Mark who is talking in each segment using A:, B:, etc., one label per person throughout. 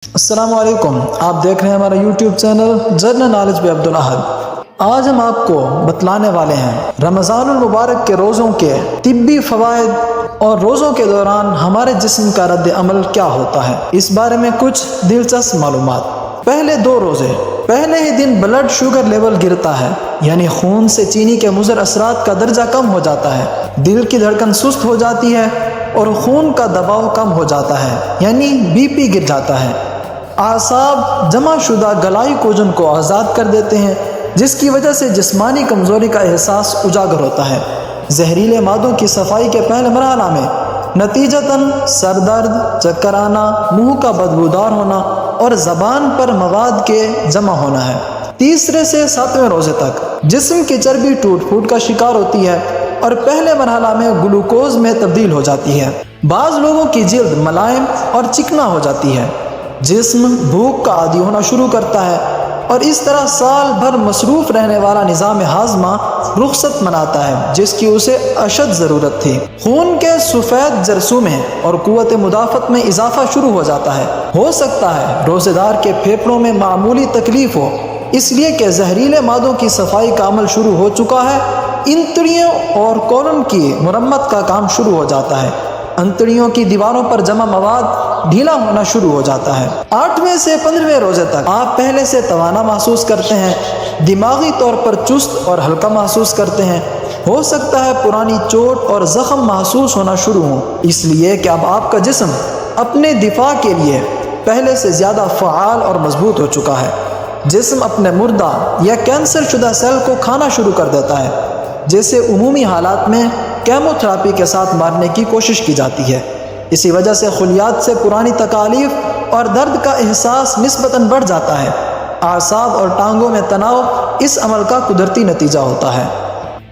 A: السلام علیکم، آپ دیکھ رہے ہیں ہمارا YouTube channel general knowledge by Abdul Ahad. آج ہم آپ کو بتلانے والے ہیں رمضان المبارک کے روزوں کے طبی فوائد اور روزوں کے دوران ہمارے جسم کا رد عمل کیا ہوتا ہے، اس بارے میں کچھ دلچسپ معلومات۔ پہلے 2 روزے، پہلے ہی دن بلڈ شوگر لیول گرتا ہے، یعنی خون سے چینی کے مضر اثرات کا درجہ کم ہو جاتا ہے، دل کی دھڑکن سست ہو جاتی ہے اور خون کا دباؤ کم ہو جاتا ہے، یعنی بی پی گر جاتا ہے۔ اعصاب جمع شدہ گلائیکوجن کو آزاد کر دیتے ہیں، جس کی وجہ سے جسمانی کمزوری کا احساس اجاگر ہوتا ہے۔ زہریلے مادوں کی صفائی کے پہلے مرحلہ میں نتیجتاً سر درد، چکر آنا، منہ کا بدبودار ہونا اور زبان پر مواد کے جمع ہونا ہے۔ تیسرے سے 7ویں روزے تک جسم کی چربی ٹوٹ پھوٹ کا شکار ہوتی ہے اور پہلے مرحلہ میں گلوکوز میں تبدیل ہو جاتی ہے۔ بعض لوگوں کی جلد ملائم اور چکنا ہو جاتی ہے، جسم بھوک کا عادی ہونا شروع کرتا ہے اور اس طرح سال بھر مصروف رہنے والا نظام ہاضمہ رخصت مناتا ہے، جس کی اسے اشد ضرورت تھی۔ خون کے سفید جرثومے اور قوت مدافعت میں اضافہ شروع ہو جاتا ہے۔ ہو سکتا ہے روزے دار کے پھیپھڑوں میں معمولی تکلیف ہو، اس لیے کہ زہریلے مادوں کی صفائی کا عمل شروع ہو چکا ہے۔ انتڑیوں اور کولن کی مرمت کا کام شروع ہو جاتا ہے، انتڑیوں کی دیواروں پر جمع مواد ڈھیلا ہونا شروع ہو جاتا ہے۔ 8ویں سے 15ویں روزے تک آپ پہلے سے توانا محسوس کرتے ہیں، دماغی طور پر چست اور ہلکا محسوس کرتے ہیں۔ ہو سکتا ہے پرانی چوٹ اور زخم محسوس ہونا شروع ہوں، اس لیے کہ اب آپ کا جسم اپنے دفاع کے لیے پہلے سے زیادہ فعال اور مضبوط ہو چکا ہے۔ جسم اپنے مردہ یا کینسر شدہ سیل کو کھانا شروع کر دیتا ہے، جیسے عمومی حالات میں کیمو تھراپی کے ساتھ مارنے کی کوشش کی جاتی ہے۔ اسی وجہ سے خلیات سے پرانی تکالیف اور درد کا احساس نسبتاً بڑھ جاتا ہے۔ اعصاب اور ٹانگوں میں تناؤ اس عمل کا قدرتی نتیجہ ہوتا ہے۔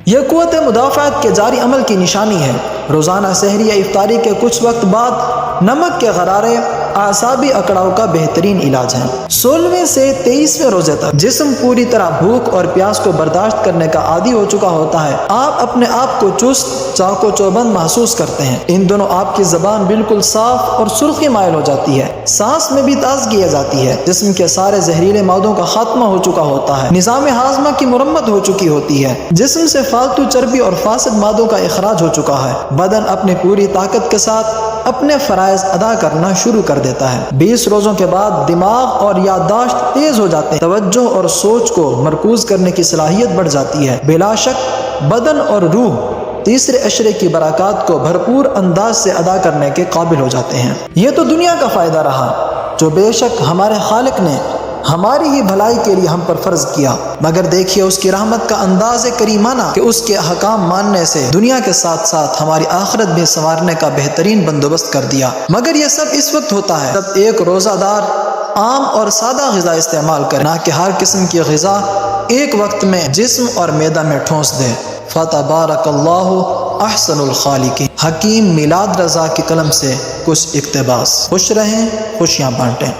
A: یہ قوت مدافعت کے جاری عمل کی نشانی ہے۔ روزانہ سحری یا افطاری کے کچھ وقت بعد نمک کے غرارے اعصابی اکڑاؤ کا بہترین علاج ہیں۔ 16ویں سے 23ویں روزے تک جسم پوری طرح بھوک اور پیاس کو برداشت کرنے کا عادی ہو چکا ہوتا ہے۔ آپ اپنے آپ کو چست، چاق و چوبند محسوس کرتے ہیں۔ ان دنوں آپ کی زبان بالکل صاف اور سرخی مائل ہو جاتی ہے، سانس میں بھی تازگی آ جاتی ہے، جسم کے سارے زہریلے مادوں کا خاتمہ ہو چکا ہوتا ہے، نظام ہاضمہ کی مرمت ہو چکی ہوتی ہے، جسم سے فالتو چربی اور فاسد مادوں کا اخراج ہو چکا ہے، بدن اپنی پوری طاقت کے ساتھ اپنے فرائض ادا کرنا شروع کر دیتا ہے۔ 20 روزوں کے بعد دماغ اور یادداشت تیز ہو جاتے ہیں، توجہ اور سوچ کو مرکوز کرنے کی صلاحیت بڑھ جاتی ہے۔ بلا شک بدن اور روح تیسرے عشرے کی برکات کو بھرپور انداز سے ادا کرنے کے قابل ہو جاتے ہیں۔ یہ تو دنیا کا فائدہ رہا، جو بے شک ہمارے خالق نے ہماری ہی بھلائی کے لیے ہم پر فرض کیا، مگر دیکھیے اس کی رحمت کا انداز کریمانہ کہ اس کے احکام ماننے سے دنیا کے ساتھ ساتھ ہماری آخرت بھی سنوارنے کا بہترین بندوبست کر دیا۔ مگر یہ سب اس وقت ہوتا ہے جب ایک روزہ دار عام اور سادہ غذا استعمال کرے، نہ کہ ہر قسم کی غذا ایک وقت میں جسم اور معدہ میں ٹھونس دے۔ فتبارک اللہ احسن الخالقین۔ حکیم میلاد رضا کی قلم سے کچھ اقتباس۔ خوش رہیں، خوشیاں بانٹیں۔